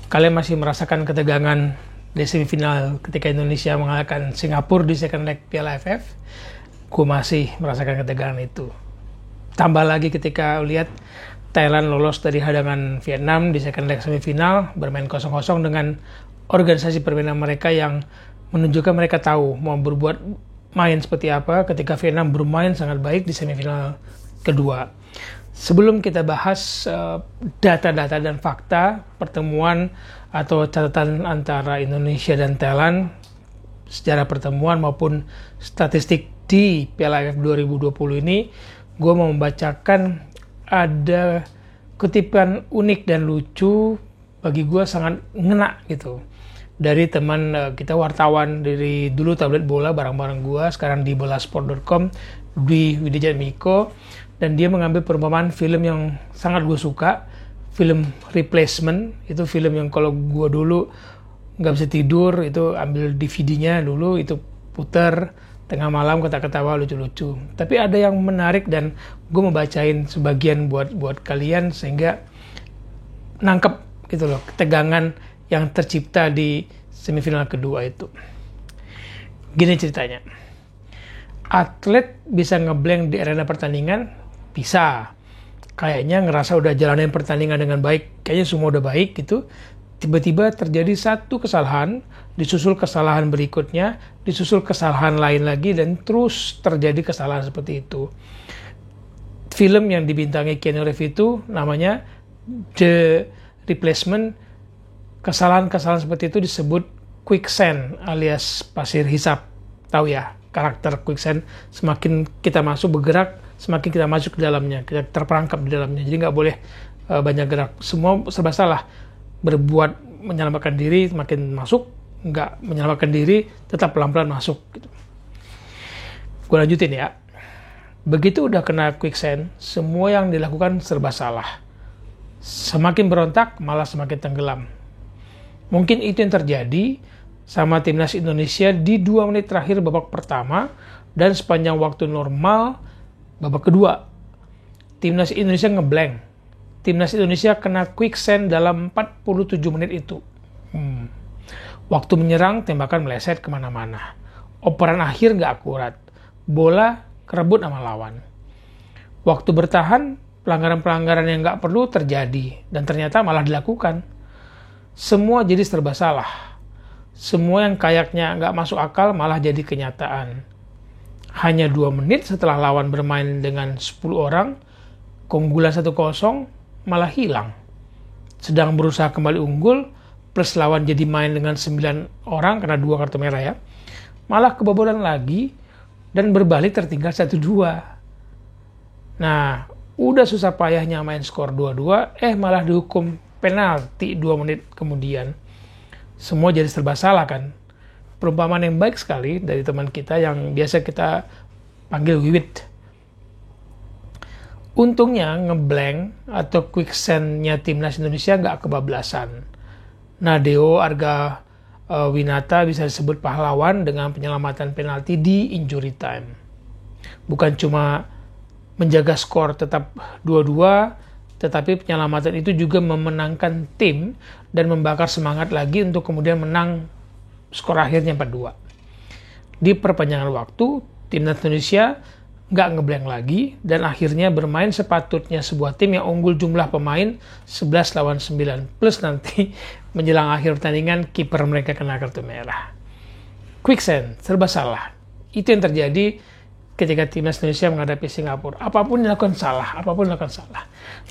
kalian masih merasakan ketegangan di semifinal ketika Indonesia mengalahkan Singapura di second leg Piala AFF. Gue masih merasakan ketegangan itu. Tambah lagi ketika lihat Thailand lolos dari hadangan Vietnam di second leg semifinal, bermain 0-0 dengan organisasi permainan mereka yang menunjukkan mereka tahu mau berbuat main seperti apa ketika Vietnam bermain sangat baik di semifinal kedua. Sebelum kita bahas data-data dan fakta pertemuan atau catatan antara Indonesia dan Thailand sejarah pertemuan maupun statistik di Piala AFF 2020 ini, gue mau membacakan ada kutipan unik dan lucu, bagi gue sangat ngena gitu, dari teman kita wartawan dari dulu tablet bola bareng-bareng gue, sekarang di bolasport.com, di Widya Miko. Dan dia mengambil perumpamaan film yang sangat gue suka, film Replacement. Itu film yang kalau gue dulu nggak bisa tidur, itu ambil DVD-nya dulu, itu putar tengah malam, ketawa-ketawa lucu-lucu. Tapi ada yang menarik dan gue mau bacain sebagian buat kalian sehingga nangkep gitu loh ketegangan yang tercipta di semifinal kedua itu. Gini ceritanya. Atlet bisa ngeblank di arena pertandingan? Bisa. Kayaknya ngerasa udah jalanin pertandingan dengan baik, kayaknya semua udah baik gitu. Tiba-tiba terjadi satu kesalahan, disusul kesalahan berikutnya, disusul kesalahan lain lagi, dan terus terjadi kesalahan seperti itu. Film yang dibintangi Keanu Reeves itu namanya The Replacement. Kesalahan-kesalahan seperti itu disebut quicksand alias pasir hisap. Tahu ya, karakter quicksand, semakin kita masuk bergerak, semakin kita masuk ke dalamnya, kita terperangkap di dalamnya. Jadi nggak boleh banyak gerak. Semua serba salah. Berbuat menyelamatkan diri, makin masuk, nggak menyelamatkan diri, tetap pelan-pelan masuk. Gitu. Gue lanjutin ya. Begitu udah kena quicksand, semua yang dilakukan serba salah. Semakin berontak, malah semakin tenggelam. Mungkin itu yang terjadi sama timnas Indonesia di 2 menit terakhir babak pertama dan sepanjang waktu normal babak kedua. Timnas Indonesia ngeblank. Timnas Indonesia kena quicksand dalam 47 menit itu. Waktu menyerang, tembakan meleset kemana-mana. Operan akhir nggak akurat. Bola kerebut sama lawan. Waktu bertahan, pelanggaran-pelanggaran yang nggak perlu terjadi. Dan ternyata malah dilakukan. Semua jadi serba salah. Semua yang kayaknya nggak masuk akal malah jadi kenyataan. Hanya 2 menit setelah lawan bermain dengan 10 orang, keunggulan 1-0 malah hilang. Sedang berusaha kembali unggul, plus lawan jadi main dengan 9 orang karena 2 kartu merah ya. Malah kebobolan lagi dan berbalik tertinggal 1-2. Nah, udah susah payahnya main skor 2-2, malah dihukum penalti 2 menit kemudian. Semua jadi serba salah kan. Perumpamaan yang baik sekali dari teman kita yang biasa kita panggil Wiwit. Untungnya ngeblank atau quicksand-nya timnas Indonesia nggak kebablasan. Nadeo Arga Winata bisa disebut pahlawan dengan penyelamatan penalti di injury time. Bukan cuma menjaga skor tetap 2-2, tetapi penyelamatan itu juga memenangkan tim dan membakar semangat lagi untuk kemudian menang skor akhirnya 4-2. Di perpanjangan waktu, timnas Indonesia nggak ngeblank lagi dan akhirnya bermain sepatutnya sebuah tim yang unggul jumlah pemain 11-9 plus nanti menjelang akhir pertandingan kiper mereka kena kartu merah. Quicksand, serba salah. Itu yang terjadi ketika timnas Indonesia menghadapi Singapura. Apapun dilakukan salah.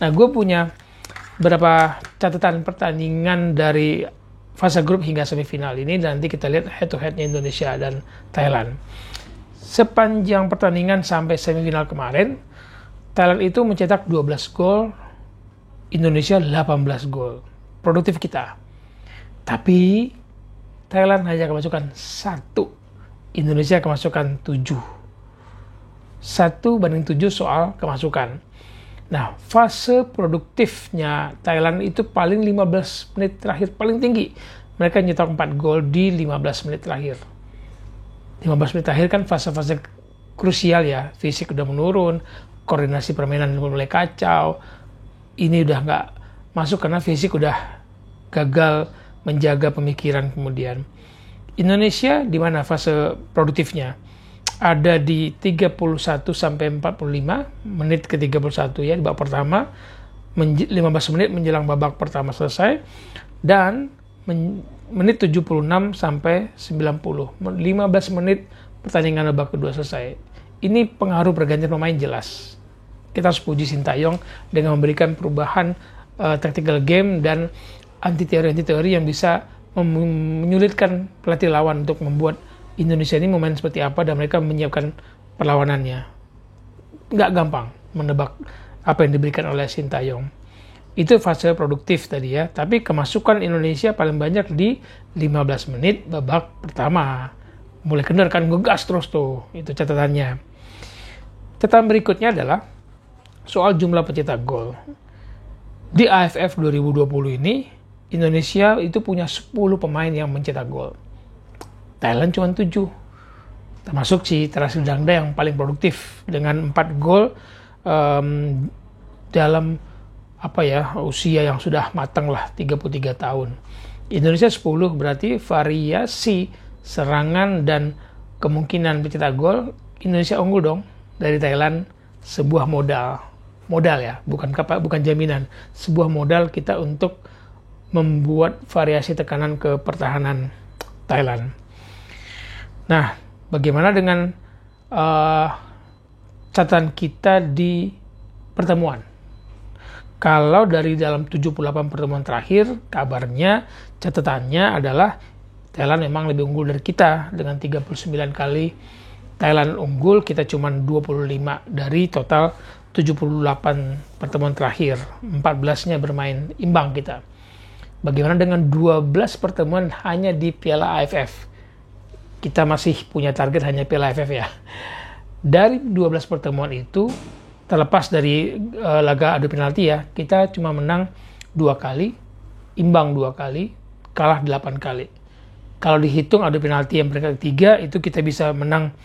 Nah, gue punya beberapa catatan pertandingan dari fase grup hingga semifinal ini, dan nanti kita lihat head to head-nya Indonesia dan Thailand. Sepanjang pertandingan sampai semifinal kemarin, Thailand itu mencetak 12 gol, Indonesia 18 gol. Produktif kita. Tapi Thailand hanya kemasukan 1, Indonesia kemasukan 7. 1/7 soal kemasukan. Nah, fase produktifnya Thailand itu paling 15 menit terakhir, paling tinggi. Mereka nyetak 4 gol di 15 menit terakhir. 15 menit terakhir kan fase-fase krusial ya, fisik udah menurun, koordinasi permainan mulai kacau. Ini udah nggak masuk karena fisik udah gagal menjaga pemikiran kemudian. Indonesia di mana fase produktifnya? Ada di 31 sampai 45 menit ke 31 ya di babak pertama, 15 menit menjelang babak pertama selesai, dan menit 76 sampai 90, 15 menit pertandingan babak kedua selesai. Ini pengaruh pergantian pemain jelas. Kita harus puji Sintayong dengan memberikan perubahan tactical game dan anti-teori yang bisa menyulitkan pelatih lawan untuk membuat Indonesia ini memain seperti apa dan mereka menyiapkan perlawanannya. Nggak gampang menebak apa yang diberikan oleh Sintayong. Itu fase produktif tadi ya, tapi kemasukan Indonesia paling banyak di 15 menit babak pertama. Mulai kendor kan, ngegas terus tuh, itu catatannya. Catatan berikutnya adalah soal jumlah pencetak gol. Di AFF 2020 ini, Indonesia itu punya 10 pemain yang mencetak gol. Thailand cuma 7. Termasuk si Terasil Dangda yang paling produktif dengan 4 gol dalam usia yang sudah matang lah, 33 tahun. Indonesia 10, berarti variasi serangan dan kemungkinan mencetak gol Indonesia unggul dong dari Thailand. Sebuah modal ya, bukan jaminan, sebuah modal kita untuk membuat variasi tekanan ke pertahanan Thailand. Nah, bagaimana dengan catatan kita di pertemuan? Kalau dari dalam 78 pertemuan terakhir, kabarnya catatannya adalah Thailand memang lebih unggul dari kita dengan 39 kali Thailand unggul, kita cuma 25 dari total 78 pertemuan terakhir. 14-nya bermain imbang kita. Bagaimana dengan 12 pertemuan hanya di Piala AFF? Kita masih punya target hanya Piala AFF ya. Dari 12 pertemuan itu, terlepas dari laga adu penalti ya, kita cuma menang 2 kali, imbang 2 kali, kalah 8 kali. Kalau dihitung adu penalti yang peringkat ketiga, itu kita bisa menang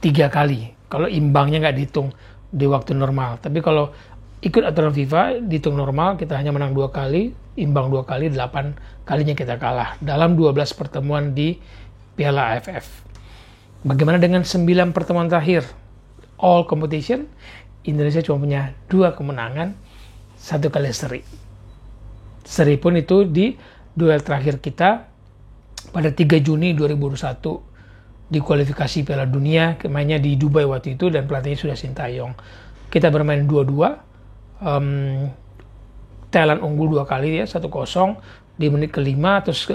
3 kali. Kalau imbangnya nggak dihitung di waktu normal. Tapi kalau ikut aturan FIFA, dihitung normal, kita hanya menang 2 kali, imbang 2 kali, 8 kalinya kita kalah. Dalam 12 pertemuan di Piala AFF. Bagaimana dengan 9 pertemuan terakhir? All competition, Indonesia cuma punya 2 kemenangan, 1 kali seri. Seri pun itu di duel terakhir kita pada 3 Juni 2021 di kualifikasi Piala Dunia, mainnya di Dubai waktu itu dan pelatihnya sudah Sintayong. Kita bermain 2-2, Thailand unggul 2 kali ya, 1-0 di menit ke-5, terus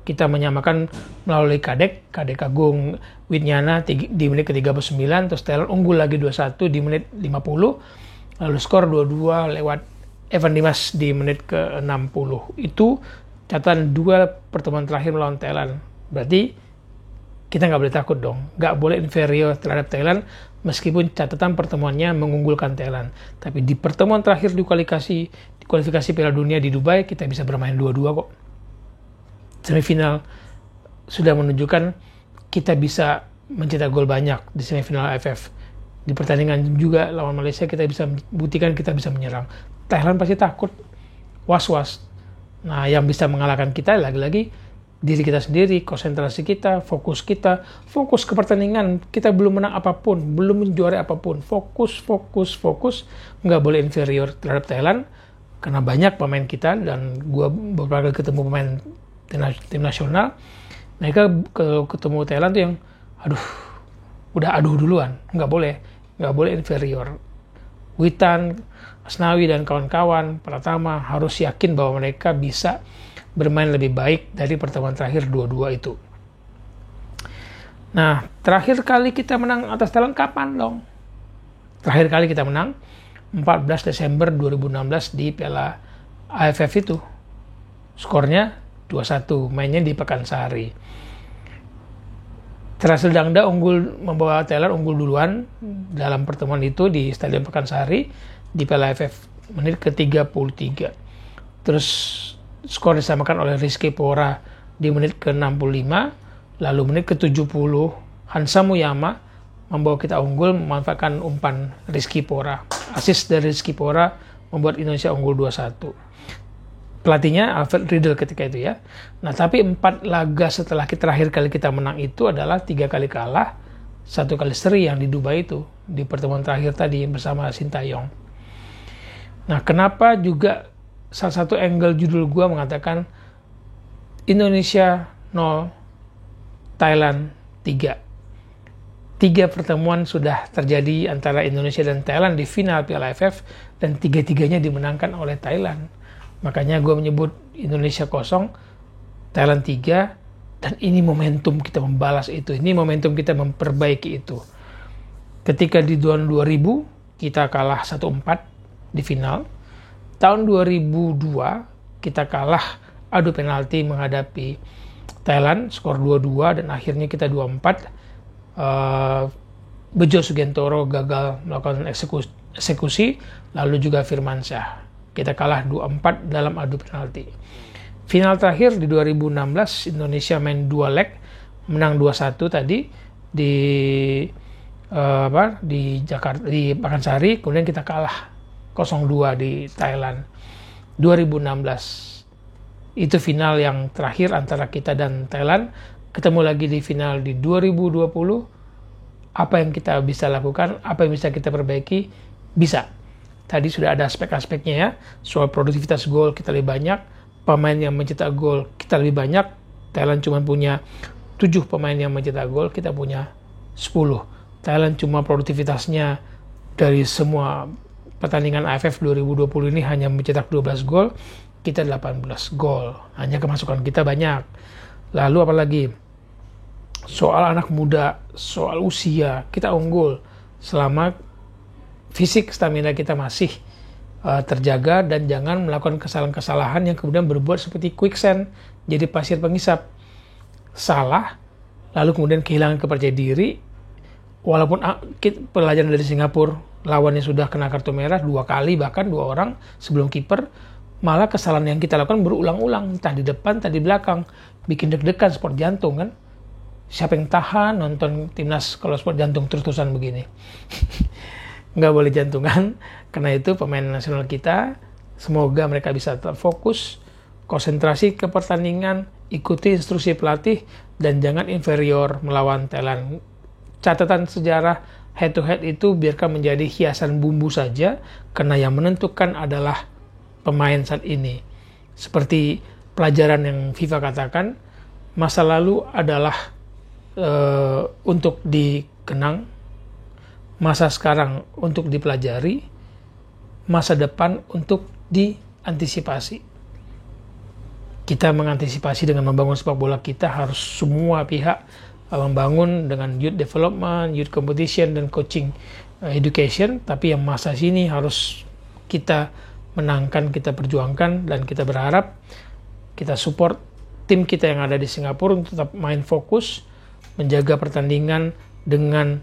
kita menyamakan melalui Kadek Agung Widnyana di menit ke-39, terus Thailand unggul lagi 2-1 di menit 50, lalu skor 2-2 lewat Evan Dimas di menit ke-60. Itu catatan 2 pertemuan terakhir melawan Thailand. Berarti kita nggak boleh takut dong, nggak boleh inferior terhadap Thailand meskipun catatan pertemuannya mengunggulkan Thailand. Tapi di pertemuan terakhir di kualifikasi Piala Dunia di Dubai kita bisa bermain 2-2 kok. Semifinal sudah menunjukkan kita bisa mencetak gol banyak di semifinal AFF. Di pertandingan juga lawan Malaysia kita bisa buktikan kita bisa menyerang. Thailand pasti takut, was-was. Nah, yang bisa mengalahkan kita lagi-lagi diri kita sendiri, konsentrasi kita, fokus ke pertandingan. Kita belum menang apapun, belum menjuarai apapun. Fokus. Nggak boleh inferior terhadap Thailand, karena banyak pemain kita, dan gua beberapa kali ketemu pemain tim nasional, mereka ketemu Thailand tuh yang, udah duluan. Nggak boleh inferior. Witan, Asnawi dan kawan-kawan, Pratama harus yakin bahwa mereka bisa bermain lebih baik dari pertemuan terakhir 2-2 itu. Nah, terakhir kali kita menang atas Thailand kapan dong? Terakhir kali kita menang 14 Desember 2016 di Piala AFF itu. Skornya 2-1, mainnya di Pekansari. Terasil Dangda membawa Thailand unggul duluan dalam pertemuan itu di Stadion Pekansari di Piala AFF menit ke-33. Terus skor disamakan oleh Rizky Pora di menit ke-65, lalu menit ke-70 Hansa Muyama membawa kita unggul memanfaatkan umpan Rizky Pora. Assist dari Rizky Pora membuat Indonesia unggul 2-1. pelatihnya Alfred Riedel ketika itu ya. Nah tapi 4 laga setelah terakhir kali kita menang itu adalah 3 kali kalah, 1 kali seri yang di Dubai itu, di pertemuan terakhir tadi bersama Sintayong. Nah kenapa juga salah satu angle judul gua mengatakan Indonesia 0, Thailand 3. 3 pertemuan sudah terjadi antara Indonesia dan Thailand di final Piala AFF dan 3-3-nya dimenangkan oleh Thailand. Makanya gue menyebut Indonesia 0, Thailand 3, dan ini momentum kita membalas itu. Ini momentum kita memperbaiki itu. Ketika di tahun 2000 kita kalah 1-4 di final. Tahun 2002 kita kalah adu penalti menghadapi Thailand, skor 2-2 dan akhirnya kita 2-4. Bejo Sugentoro gagal melakukan eksekusi, lalu juga Firmansyah. Kita kalah 2-4 dalam adu penalti. Final terakhir di 2016 Indonesia main 2 leg, menang 2-1 tadi di Jakarta, di Pakansari, kemudian kita kalah 0-2 di Thailand. 2016 itu final yang terakhir antara kita dan Thailand. Ketemu lagi di final di 2020. Apa yang kita bisa lakukan, apa yang bisa kita perbaiki, bisa. Tadi sudah ada aspek-aspeknya ya, soal produktivitas gol kita lebih banyak, pemain yang mencetak gol kita lebih banyak. Thailand cuma punya 7 pemain yang mencetak gol, kita punya 10. Thailand cuma produktivitasnya dari semua pertandingan AFF 2020 ini hanya mencetak 12 gol, kita 18 gol. Hanya kemasukan kita banyak. Lalu apalagi? Soal anak muda, soal usia, kita unggul selama fisik stamina kita masih terjaga dan jangan melakukan kesalahan-kesalahan yang kemudian berbuat seperti quicksand, jadi pasir pengisap. Salah, lalu kemudian kehilangan kepercayaan diri, walaupun pelajaran dari Singapura, lawannya sudah kena kartu merah 2 kali, bahkan 2 orang sebelum kiper, malah kesalahan yang kita lakukan berulang-ulang, entah di depan, entah di belakang, bikin deg-degan sport jantung kan. Siapa yang tahan nonton timnas kalau sport jantung terus-terusan begini? Nggak boleh jantungan. Karena itu pemain nasional kita, semoga mereka bisa tetap fokus, konsentrasi ke pertandingan, ikuti instruksi pelatih, dan jangan inferior melawan Thailand. Catatan sejarah head to head itu biarkan menjadi hiasan bumbu saja, karena yang menentukan adalah pemain saat ini. Seperti pelajaran yang FIFA katakan, masa lalu adalah untuk dikenang, masa sekarang untuk dipelajari, masa depan untuk diantisipasi. Kita mengantisipasi dengan membangun sepak bola kita harus semua pihak membangun dengan youth development, youth competition, dan coaching education, tapi yang masa sini harus kita menangkan, kita perjuangkan, dan kita berharap kita support tim kita yang ada di Singapura untuk tetap main fokus, menjaga pertandingan dengan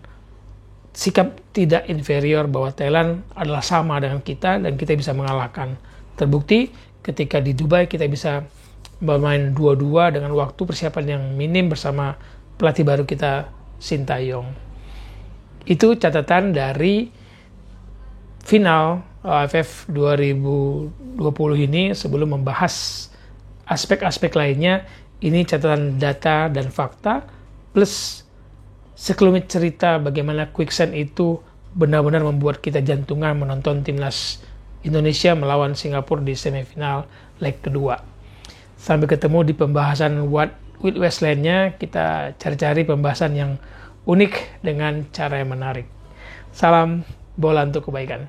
sikap tidak inferior bahwa Thailand adalah sama dengan kita dan kita bisa mengalahkan. Terbukti ketika di Dubai kita bisa bermain 2-2 dengan waktu persiapan yang minim bersama pelatih baru kita Sintayong. Itu catatan dari final AFF 2020 ini. Sebelum membahas aspek-aspek lainnya, ini catatan data dan fakta plus sekelumit cerita bagaimana quicksand itu benar-benar membuat kita jantungan menonton timnas Indonesia melawan Singapura di semifinal leg kedua. Sampai ketemu di pembahasan What with West lainnya, kita cari-cari pembahasan yang unik dengan cara yang menarik. Salam bola untuk kebaikan.